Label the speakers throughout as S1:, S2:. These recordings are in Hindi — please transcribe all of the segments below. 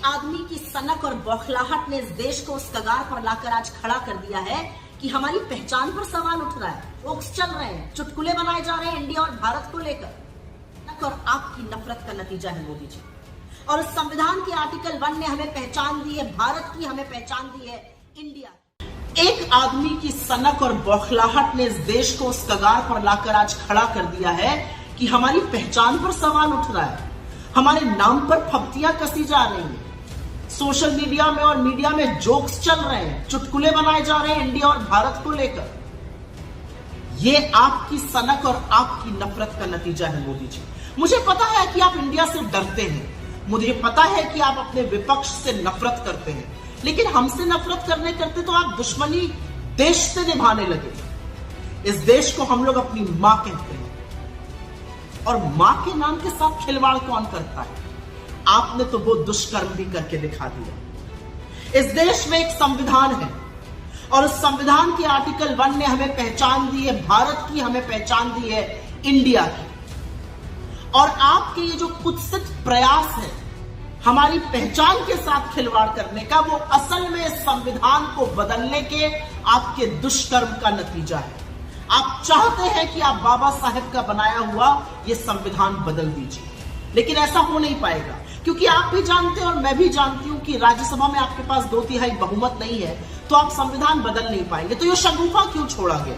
S1: आदमी की सनक और बौखलाहट ने इस देश को उस कगार पर लाकर आज खड़ा कर दिया है कि हमारी पहचान पर सवाल उठ रहा है। जोक्स चल रहे हैं, चुटकुले बनाए जा रहे हैं इंडिया और भारत को लेकर। सनक और आपकी नफरत का नतीजा है मोदी जी। और इस संविधान के आर्टिकल 1 ने हमें पहचान दी है, भारत की हमें पहचान दी है, इंडिया। एक आदमी की सनक और बौखलाहट ने इस देश को उस कगार पर लाकर आज खड़ा कर दिया है कि हमारी पहचान पर सवाल उठ रहा है, हमारे नाम पर फप्तियां कसी जा रही हैं, सोशल मीडिया में और मीडिया में जोक्स चल रहे हैं, चुटकुले बनाए जा रहे हैं इंडिया और भारत को लेकर। यह आपकी सनक और आपकी नफरत का नतीजा है मोदी जी। मुझे पता है कि आप इंडिया से डरते हैं, मुझे पता है कि आप अपने विपक्ष से नफरत करते हैं, लेकिन हमसे नफरत करते तो आप दुश्मनी देश से निभाने लगे। इस देश को हम लोग अपनी मां कहते हैं और मां के नाम के साथ खिलवाड़ कौन करता है? आपने तो वो दुष्कर्म भी करके दिखा दिया। इस देश में एक संविधान है और उस संविधान के आर्टिकल 1 ने हमें पहचान दी है, भारत की हमें पहचान दी है, इंडिया की। और आपके ये जो कुत्सित प्रयास है हमारी पहचान के साथ खिलवाड़ करने का, वो असल में इस संविधान को बदलने के आपके दुष्कर्म का नतीजा है। आप चाहते हैं कि आप बाबा साहेब का बनाया हुआ ये संविधान बदल दीजिए, लेकिन ऐसा हो नहीं पाएगा, क्योंकि आप भी जानते हैं और मैं भी जानती हूं कि राज्यसभा में आपके पास 2/3 बहुमत नहीं है, तो आप संविधान बदल नहीं पाएंगे। तो ये शगुफा क्यों छोड़ा गया?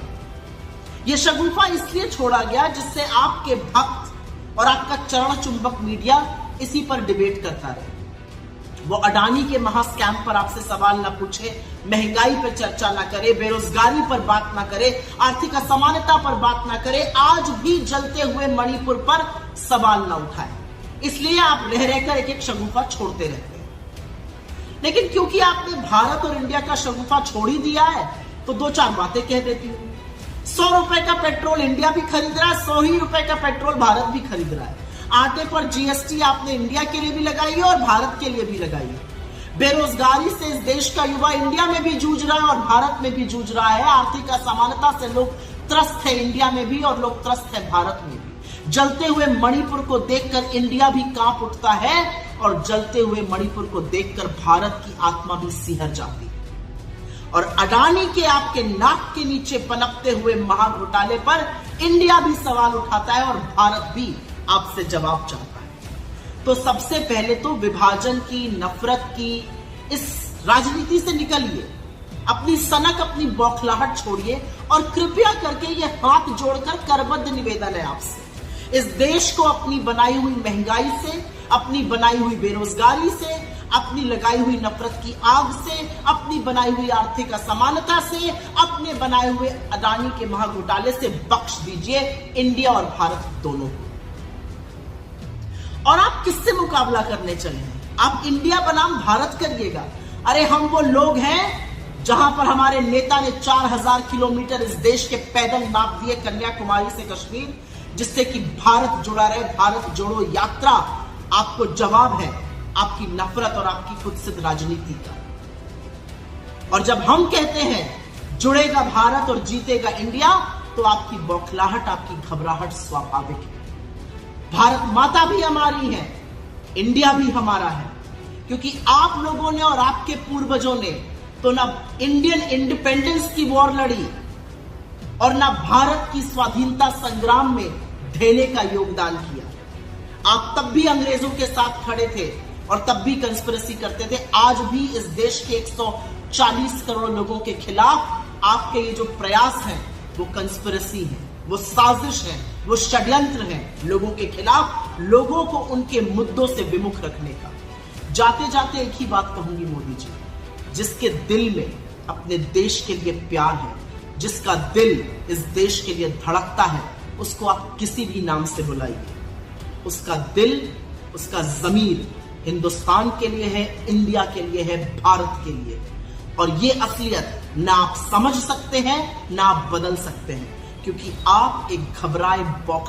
S1: ये शगुफा इसलिए छोड़ा गया जिससे आपके भक्त और आपका चरण चुंबक मीडिया इसी पर डिबेट करता रहे। वो अडानी के महास्कैम पर आपसे सवाल ना पूछे, महंगाई पर चर्चा ना करे, बेरोजगारी पर बात ना करे, आर्थिक असमानता पर बात ना करे, आज भी जलते हुए मणिपुर पर सवाल ना उठाए। इसलिए आप रह रहकर एक एक शगुफा छोड़ते रहते हैं। लेकिन क्योंकि आपने भारत और इंडिया का शगुफा छोड़ ही दिया है, तो 2-4 बातें कह देती हूं। 100 रुपए का पेट्रोल इंडिया भी खरीद रहा है, 100 ही रुपए का पेट्रोल भारत भी खरीद रहा है। आटे पर जीएसटी आपने इंडिया के लिए भी लगाई है और भारत के लिए भी लगाई है। बेरोजगारी से इस देश का युवा इंडिया में भी जूझ रहा है और भारत में भी जूझ रहा है। आर्थिक असमानता से लोग त्रस्त है इंडिया में भी और लोग त्रस्त है भारत में भी। जलते हुए मणिपुर को देखकर इंडिया भी कांप उठता है और जलते हुए मणिपुर को देखकर भारत की आत्मा भी सिहर जाती है। और अडानी के आपके नाक के नीचे पनपते हुए महाघोटाले पर इंडिया भी सवाल उठाता है और भारत भी आपसे जवाब चाहता है। तो सबसे पहले तो विभाजन की, नफरत की इस राजनीति से निकलिए, अपनी सनक, अपनी बौखलाहट छोड़िए और कृपया करके ये हाथ जोड़कर करबद्ध निवेदन है आपसे, इस देश को अपनी बनाई हुई महंगाई से, अपनी बनाई हुई बेरोजगारी से, अपनी लगाई हुई नफरत की आग से, अपनी बनाई हुई आर्थिक असमानता से, अपने बनाए हुए अडानी के महाघोटाले से बख्श दीजिए इंडिया और भारत दोनों को। और आप किससे मुकाबला करने चले हैं? आप इंडिया बनाम भारत करिएगा। अरे हम वो लोग हैं जहां पर हमारे नेता ने 4000 किलोमीटर इस देश के पैदल नाप दिए कन्याकुमारी से कश्मीर, जिससे कि भारत जुड़ा रहे। भारत जोड़ो यात्रा आपको जवाब है आपकी नफरत और आपकी कुत्सित राजनीति का। और जब हम कहते हैं जुड़ेगा भारत और जीतेगा इंडिया, तो आपकी बौखलाहट, आपकी घबराहट स्वाभाविक है। भारत माता भी हमारी है, इंडिया भी हमारा है, क्योंकि आप लोगों ने और आपके पूर्वजों ने तो ना इंडियन इंडिपेंडेंस की वॉर लड़ी और ना भारत की स्वाधीनता संग्राम में ढेले का योगदान किया। आप तब भी अंग्रेजों के साथ खड़े थे और तब भी कंस्पिरेसी करते थे। आज भी इस देश के 140 करोड़ लोगों के खिलाफ आपके ये जो प्रयास हैं वो कंस्पिरेसी है, वो साजिश है, वो षड्यंत्र है लोगों के खिलाफ, लोगों को उनके मुद्दों से विमुख रखने का। जाते जाते एक ही बात कहूंगी मोदी जी, जिसके दिल में अपने देश के लिए प्यार है, जिसका दिल इस देश के लिए धड़कता है, उसको आप किसी भी नाम से बुलाइए। उसका दिल, उसका ज़मीर हिंदुस्तान के लिए है, इंडिया के लिए है, भारत के लिए। और ये असलियत ना आप समझ सकते हैं, ना आप बदल सकते हैं, क्योंकि आप एक घबराए बौखलाए